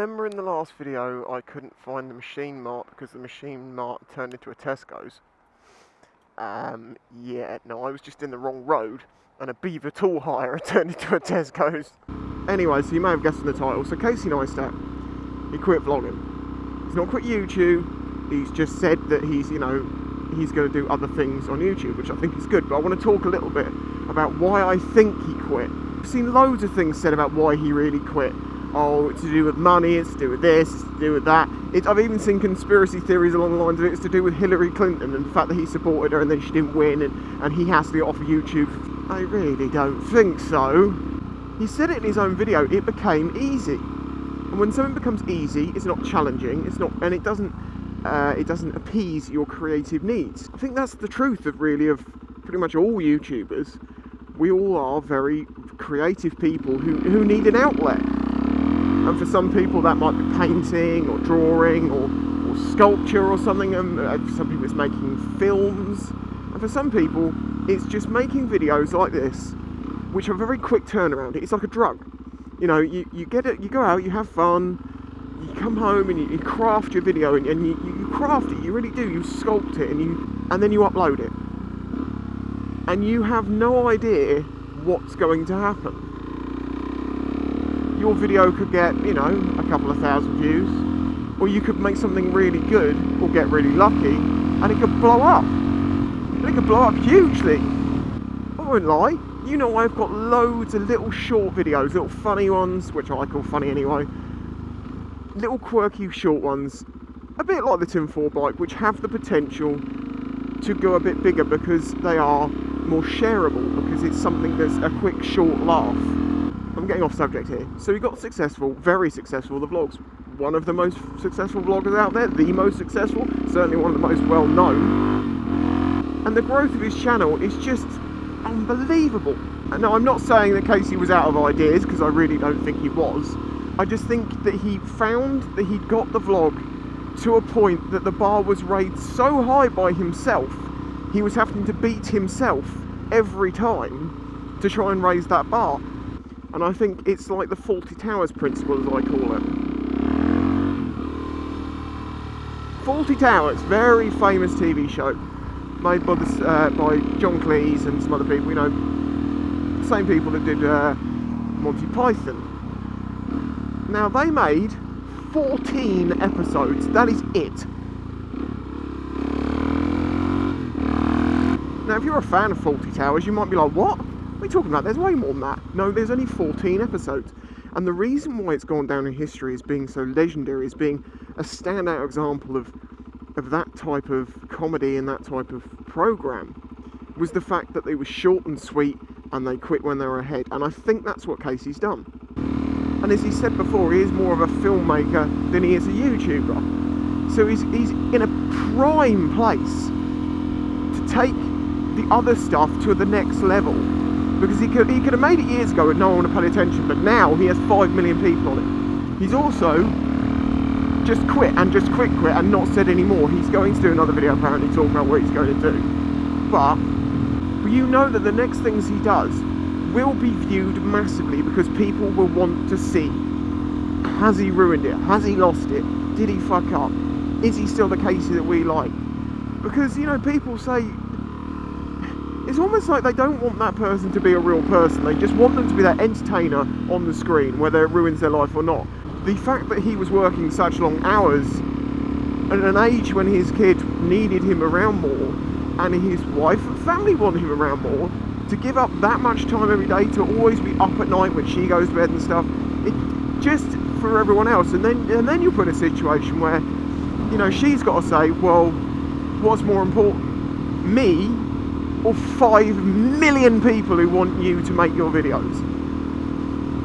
remember in the last video I couldn't find the Machine Mart because the Machine Mart turned into a Tesco's. Yeah, no, I was just in the wrong road and a Beaver tool hire turned into a Tesco's. Anyway, so you may have guessed in the title, so Casey Neistat, he quit vlogging. He's not quit YouTube, he's just said that he's going to do other things on YouTube, which I think is good, but I want to talk a little bit about why I think he quit. I've seen loads of things said about why he really quit. Oh, it's to do with money, it's to do with this, it's to do with that. I've even seen conspiracy theories along the lines of it's to do with Hillary Clinton and the fact that he supported her and then she didn't win and he has to get off of YouTube. I really don't think so. He said it in his own video, it became easy. And when something becomes easy, it's not challenging, and it doesn't appease your creative needs. I think that's the truth of pretty much all YouTubers. We all are very creative people who need an outlet. And for some people that might be painting or drawing or sculpture or something. For some people it's making films. And for some people it's just making videos like this, which are very quick turnaround. It's like a drug. You know, you get it, you go out, you have fun, you come home and you craft your video and you craft it, you really do, you sculpt it and then you upload it. And you have no idea what's going to happen. Your video could get, a couple of thousand views, or you could make something really good or get really lucky and it could blow up. And it could blow up hugely. I won't lie, I've got loads of little short videos, little funny ones, which I call funny anyway, little quirky short ones, a bit like the Tin4 bike, which have the potential to go a bit bigger because they are more shareable, because it's something that's a quick, short laugh. I'm getting off subject here. So he got successful, very successful, the vlogs. One of the most successful vloggers out there, the most successful, certainly one of the most well known. And the growth of his channel is just unbelievable. And now I'm not saying that Casey was out of ideas, because I really don't think he was. I just think that he found that he'd got the vlog to a point that the bar was raised so high by himself, he was having to beat himself every time to try and raise that bar. And I think it's like the Fawlty Towers principle, as I call it. Fawlty Towers, very famous TV show, made by John Cleese and some other people, the same people that did Monty Python. Now, they made 14 episodes, that is it. Now, if you're a fan of Fawlty Towers, you might be like, what? What are you talking about? There's way more than that. No, there's only 14 episodes. And the reason why it's gone down in history as being so legendary, as being a standout example of that type of comedy and that type of program, was the fact that they were short and sweet and they quit when they were ahead. And I think that's what Casey's done. And as he said before, he is more of a filmmaker than he is a YouTuber. So he's in a prime place to take the other stuff to the next level. Because he could have made it years ago and no one would have paid attention, but now he has 5 million people on it. He's also just quit and not said any more. He's going to do another video apparently talking about what he's going to do. But you know that the next things he does will be viewed massively because people will want to see, has he ruined it? Has he lost it? Did he fuck up? Is he still the Casey that we like? Because, people say, it's almost like they don't want that person to be a real person. They just want them to be that entertainer on the screen, whether it ruins their life or not. The fact that he was working such long hours at an age when his kid needed him around more, and his wife and family wanted him around more, to give up that much time every day, to always be up at night when she goes to bed and stuff, it just for everyone else. And then you put a situation where, she's got to say, well, what's more important, me or 5 million people who want you to make your videos?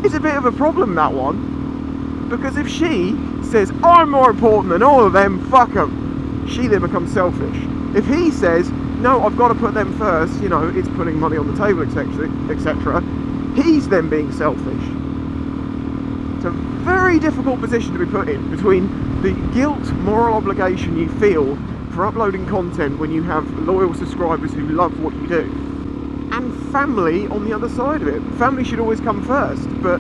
It's a bit of a problem, that one. Because if she says, I'm more important than all of them, fuck them, she then becomes selfish. If he says, no, I've got to put them first, it's putting money on the table, etc., he's then being selfish. It's a very difficult position to be put in, between the guilt, moral obligation you feel for uploading content when you have loyal subscribers who love what you do, and family on the other side of it. Family should always come first, but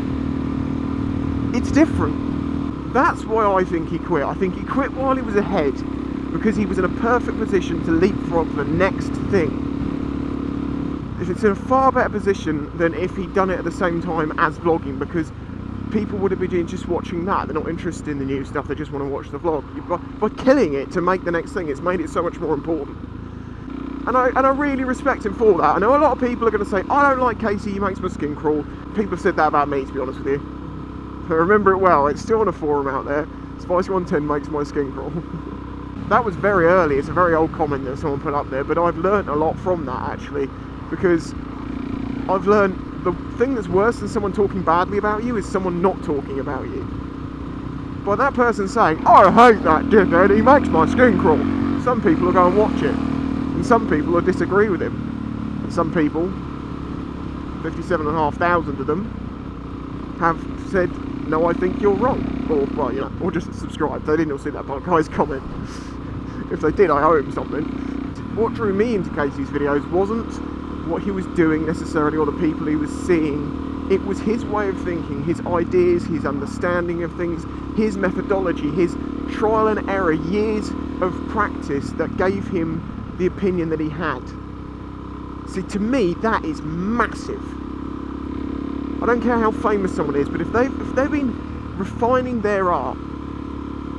it's different. That's why I think he quit. I think he quit while he was ahead, because he was in a perfect position to leapfrog the next thing. It's in a far better position than if he'd done it at the same time as vlogging, because people would have been just watching that. They're not interested in the new stuff, they just want to watch the vlog. By killing it to make the next thing, it's made it so much more important. And I really respect him for that. I know a lot of people are going to say, I don't like Casey, he makes my skin crawl. People have said that about me, to be honest with you. I remember it well, it's still on a forum out there. Spicy110 makes my skin crawl. That was very early, it's a very old comment that someone put up there, but I've learnt a lot from that actually, because I've learned the thing that's worse than someone talking badly about you is someone not talking about you. By that person saying, I hate that dickhead, he makes my skin crawl, some people will go and watch it, and some people will disagree with him, and some people, 57,500 of them, have said, no, I think you're wrong, or, well, you know, or just subscribe. They didn't all see that guy's comment. If they did, I owe him something. What drew me into Casey's videos wasn't what he was doing necessarily, or the people he was seeing. It was his way of thinking, his ideas, his understanding of things, his methodology, his trial and error, years of practice that gave him the opinion that he had. See, to me, that is massive. I don't care how famous someone is, but if they've been refining their art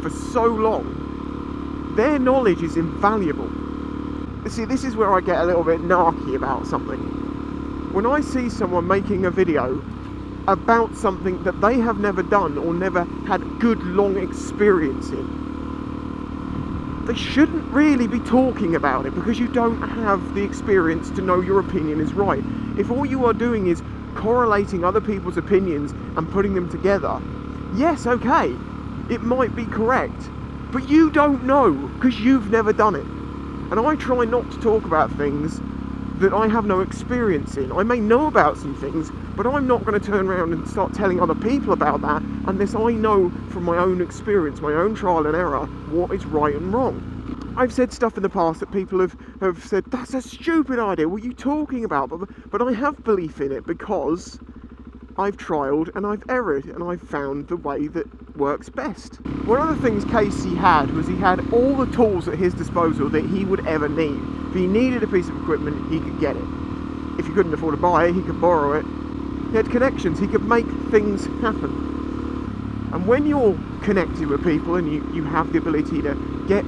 for so long, their knowledge is invaluable. See, this is where I get a little bit narky about something. When I see someone making a video about something that they have never done or never had good long experience in, they shouldn't really be talking about it, because you don't have the experience to know your opinion is right. If all you are doing is correlating other people's opinions and putting them together, yes, okay, it might be correct, but you don't know because you've never done it. And I try not to talk about things that I have no experience in. I may know about some things, but I'm not going to turn around and start telling other people about that unless I know from my own experience, my own trial and error, what is right and wrong. I've said stuff in the past that people have said, that's a stupid idea, what are you talking about? But I have belief in it because I've trialed and I've erred and I've found the way that works best. One of the things Casey had was he had all the tools at his disposal that he would ever need. If he needed a piece of equipment, he could get it. If he couldn't afford to buy it, he could borrow it. He had connections, he could make things happen. And when you're connected with people and you have the ability to get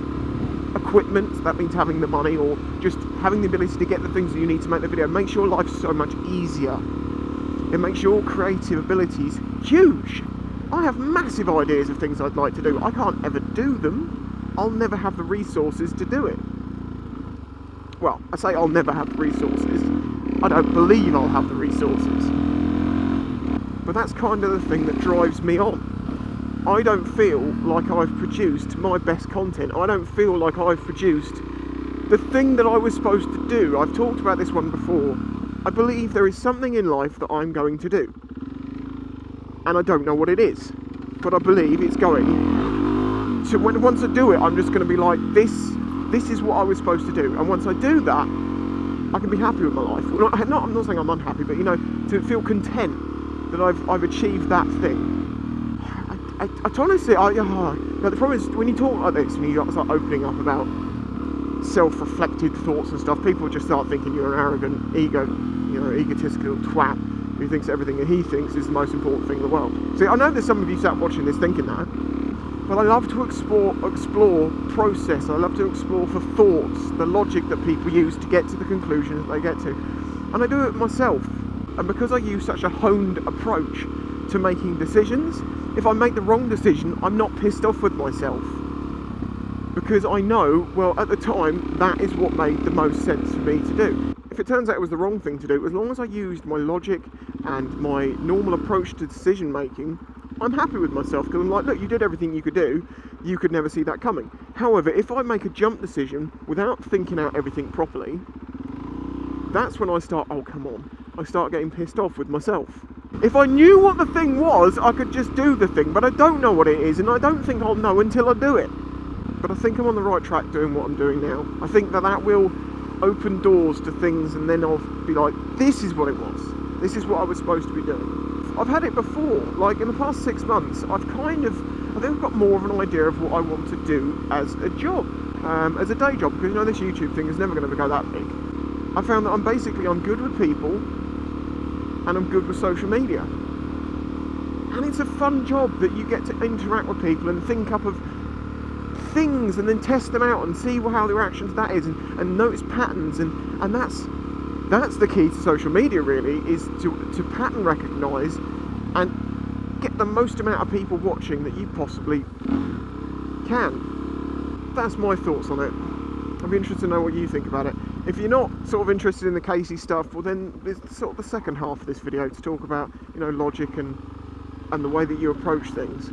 equipment, that means having the money or just having the ability to get the things that you need to make the video, it makes your life so much easier. It makes your creative abilities huge. I have massive ideas of things I'd like to do. I can't ever do them. I'll never have the resources to do it. Well, I say I'll never have the resources. I don't believe I'll have the resources. But that's kind of the thing that drives me on. I don't feel like I've produced my best content. I don't feel like I've produced the thing that I was supposed to do. I've talked about this one before. I believe there is something in life that I'm going to do. And I don't know what it is. But I believe it's going. So once I do it, I'm just going to be like, this is what I was supposed to do. And once I do that, I can be happy with my life. Well, I'm not saying I'm unhappy, but you know, to feel content that I've achieved that thing. I honestly, now the problem is when you talk like this, when you start opening up about self-reflected thoughts and stuff, people just start thinking you're an arrogant, egotistical twat who thinks everything that he thinks is the most important thing in the world. See, I know there's some of you sat watching this thinking that, but I love to explore process. I love to explore for thoughts, the logic that people use to get to the conclusions they get to. And I do it myself. And because I use such a honed approach to making decisions, if I make the wrong decision, I'm not pissed off with myself. Because I know, well, at the time, that is what made the most sense for me to do. If it turns out it was the wrong thing to do, as long as I used my logic and my normal approach to decision making, I'm happy with myself, because I'm like, look, you did everything you could do, you could never see that coming. However, if I make a jump decision without thinking out everything properly, that's when I start, oh come on, I start getting pissed off with myself. If I knew what the thing was, I could just do the thing, but I don't know what it is, and I don't think I'll know until I do it. But I think I'm on the right track doing what I'm doing now. I think that will open doors to things, and then I'll be like, this is what it was. This is what I was supposed to be doing. I've had it before, like in the past 6 months, I've kind of I think I've got more of an idea of what I want to do as a job, as a day job, because you know this YouTube thing is never going to go that big. I found that I'm good with people and I'm good with social media. And it's a fun job that you get to interact with people and think up of things and then test them out and see how the reaction to that is, and notice patterns, and that's the key to social media really, is to pattern recognise and get the most amount of people watching that you possibly can. That's my thoughts on it. I'd be interested to know what you think about it. If you're not sort of interested in the Casey stuff, well then there's sort of the second half of this video to talk about, you know, logic and the way that you approach things.